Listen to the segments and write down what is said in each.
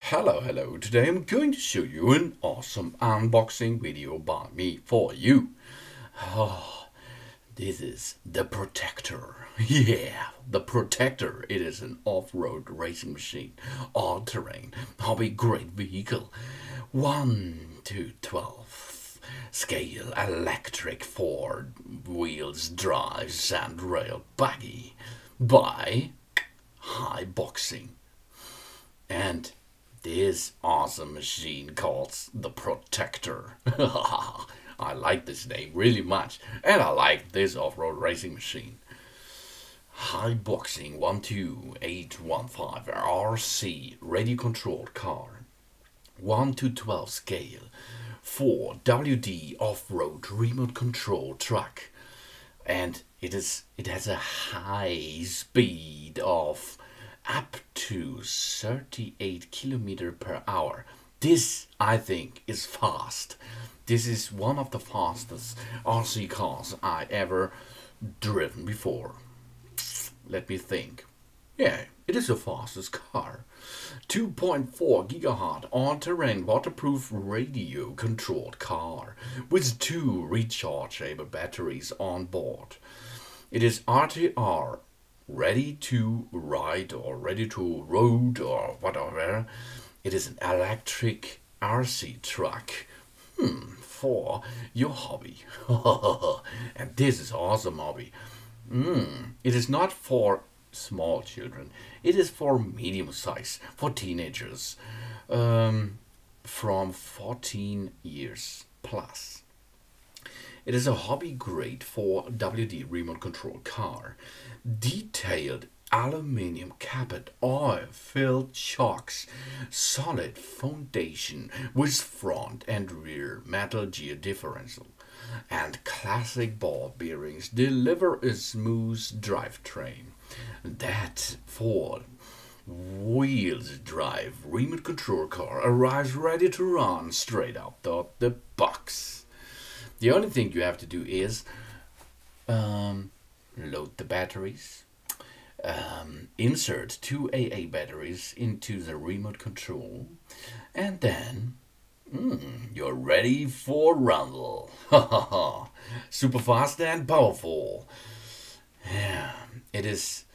Hello. Today I'm going to show you an awesome unboxing video by me for you. Oh, this is the Protector. Yeah, the Protector. It is an off-road racing machine, all-terrain, hobby-grade vehicle. 1 to 12 scale electric four wheels drive and rail buggy by High Boxing. And this awesome machine called the Protector. I like this name really much, and I like this off-road racing machine. High Boxing 12815 RC radio controlled car, 1 to 12 scale, 4 WD off-road remote control truck, and it has a high speed of up to 38 kilometers per hour. This, I think, is fast. This is one of the fastest RC cars I ever driven before. Let me think. Yeah, it is the fastest car. 2.4 gigahertz all-terrain waterproof radio controlled car with 2 rechargeable batteries on board. It is RTR, ready to ride or ready to road or whatever. It is an electric RC truck for your hobby. And this is awesome hobby. It is not for small children. It is for medium size, for teenagers from 14 years plus. It is a hobby grade for WD remote control car. Detailed aluminium capped oil filled shocks, solid foundation with front and rear metal gear differential, and classic ball bearings deliver a smooth drivetrain. That Ford wheels drive remote control car arrives ready to run straight out of the box. The only thing you have to do is load the batteries, insert 2 AA batteries into the remote control, and then you're ready for rumble. Super fast and powerful. Yeah, it is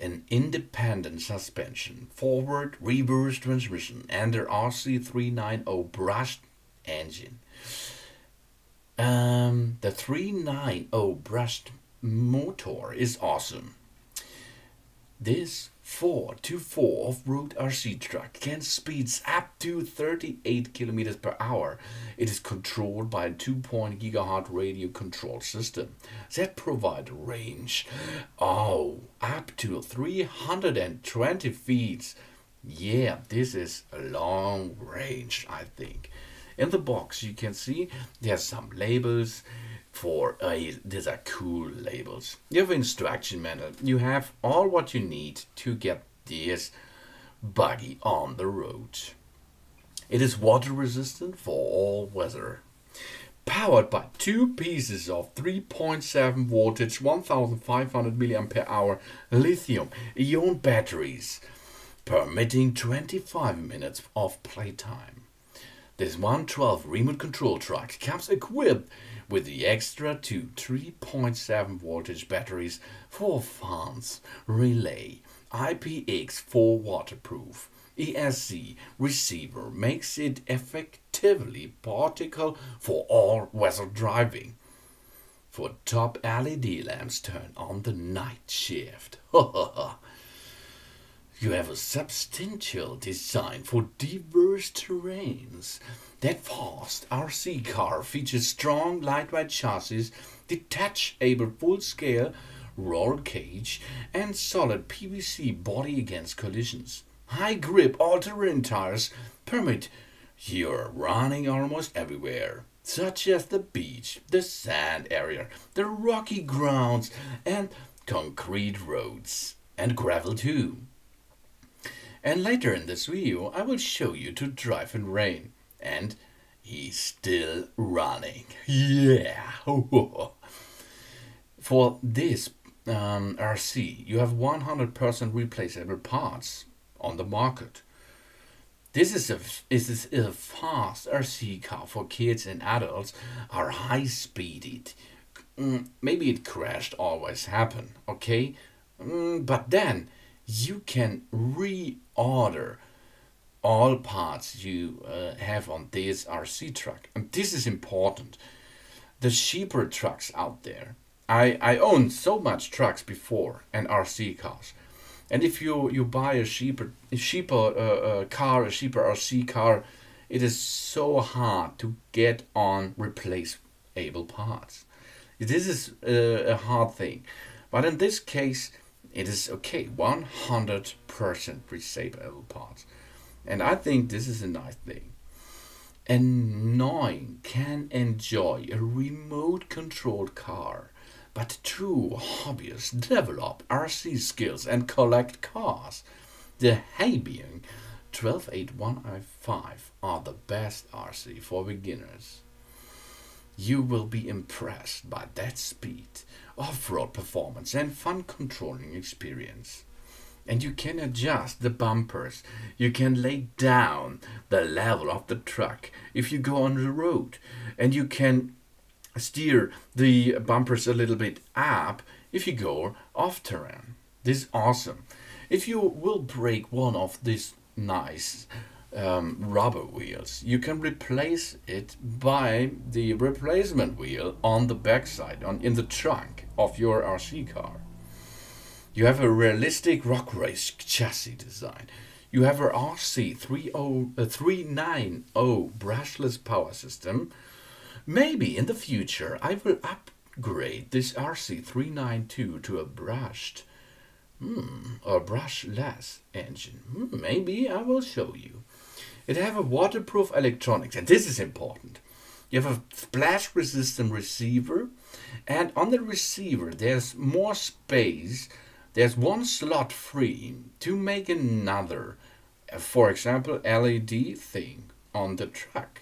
an independent suspension, forward, reverse transmission, and the RC390 brushed engine. The 390 brushed motor is awesome. This 4x4 off-road RC truck can speeds up to 38 kilometers per hour. It is controlled by a 2.0 gigahertz radio control system that provide range up to 320 feet. Yeah, this is a long range, I think. In the box you can see there's some labels for these are cool labels. You have instruction manual. You have all what you need to get this buggy on the road. It is water resistant for all weather. Powered by 2 pieces of 3.7 voltage 1500 milliampere hour lithium ion batteries, permitting 25 minutes of playtime. This 112 remote control truck comes equipped with the extra 2 3.7 voltage batteries for fans, relay, IPX4 waterproof. ESC receiver makes it effectively practical for all weather driving. For top LED lamps turn on the night shift. You have a substantial design for diverse terrains. That fast RC car features strong lightweight chassis, detachable full-scale roll cage, and solid PVC body against collisions. High grip all-terrain tires permit your running almost everywhere, such as the beach, the sand area, the rocky grounds, and concrete roads, and gravel too. And later in this video I will show you to drive in rain. And he's still running. Yeah! For this RC you have 100% replaceable parts on the market. This is a fast RC car for kids and adults, are high speeded. Maybe it crashed, always happen, okay? But then you can reorder all parts you have on this RC truck. And this is important. The cheaper trucks out there. I owned so much trucks before and RC cars. And if you buy a cheaper car, a cheaper RC car, it is so hard to get on replaceable parts. This is a hard thing. But in this case, it is okay, 100% replaceable parts. And I think this is a nice thing. And Nine can enjoy a remote controlled car, but true hobbyists develop RC skills and collect cars. The Hybion 12815 are the best RC for beginners. You will be impressed by that speed, off-road performance and fun controlling experience. And you can adjust the bumpers. You can lay down the level of the truck if you go on the road. And you can steer the bumpers a little bit up if you go off terrain. This is awesome. If you will break one of these nice rubber wheels, you can replace it by the replacement wheel on the backside, in the trunk of your RC car. You have a realistic rock race chassis design. You have a RC 390 brushless power system. Maybe in the future I will upgrade this RC 392 to a brushless engine. Maybe I will show you. It have a waterproof electronics, and this is important. You have a splash resistant receiver, and on the receiver there's more space. There's one slot free to make another, for example, LED thing on the truck.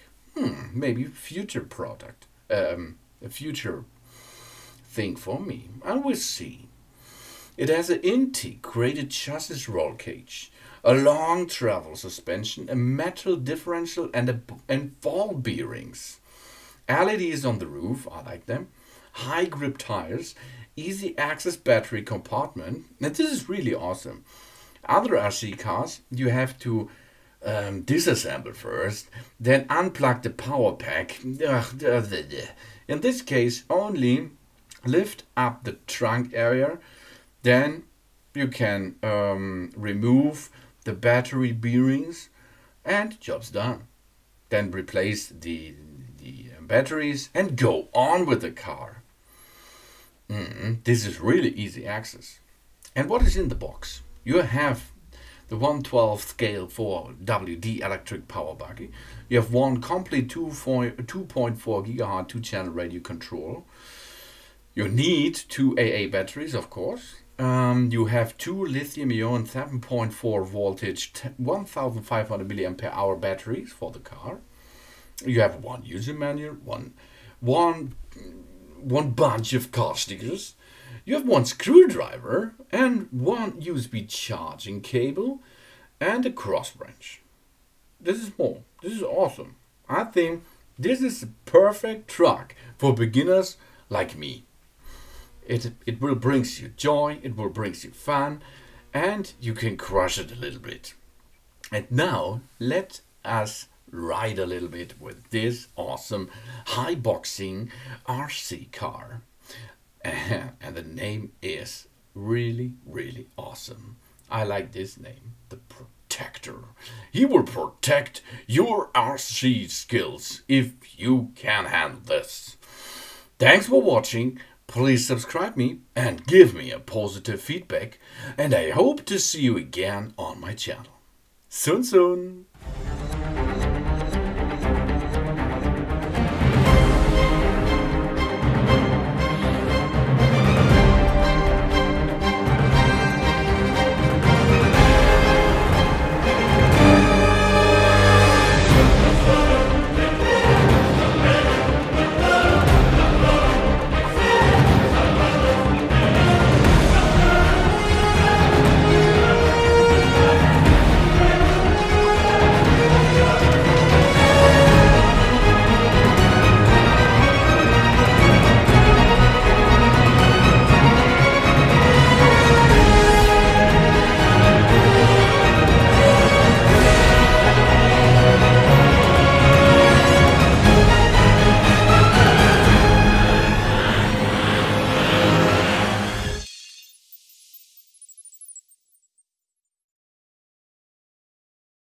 Maybe future product, a future thing for me. I will see. It has an integrated chassis roll cage, a long travel suspension, a metal differential, and ball bearings. LEDs on the roof, I like them. High grip tires, easy access battery compartment. Now this is really awesome. Other RC cars, you have to disassemble first, then unplug the power pack. In this case, only lift up the trunk area, then you can remove the battery bearings, and job's done. Then replace the batteries and go on with the car. This is really easy access. And what is in the box? You have the 1/12 scale 4WD electric power buggy. You have one complete 2.4 GHz 2-channel radio control. You need 2 AA batteries, of course. You have 2 lithium-ion 7.4 voltage 1500 mAh batteries for the car. You have one user manual, one bunch of car stickers. You have one screwdriver and one USB charging cable and a cross wrench. This is more. This is awesome. I think this is the perfect truck for beginners like me. It will bring you joy, it will bring you fun, and you can crush it a little bit. And now let us ride a little bit with this awesome high boxing RC car. And the name is really, really awesome. I like this name, the Protector. He will protect your RC skills if you can handle this. Thanks for watching. Please subscribe me and give me a positive feedback. And I hope to see you again on my channel. Soon.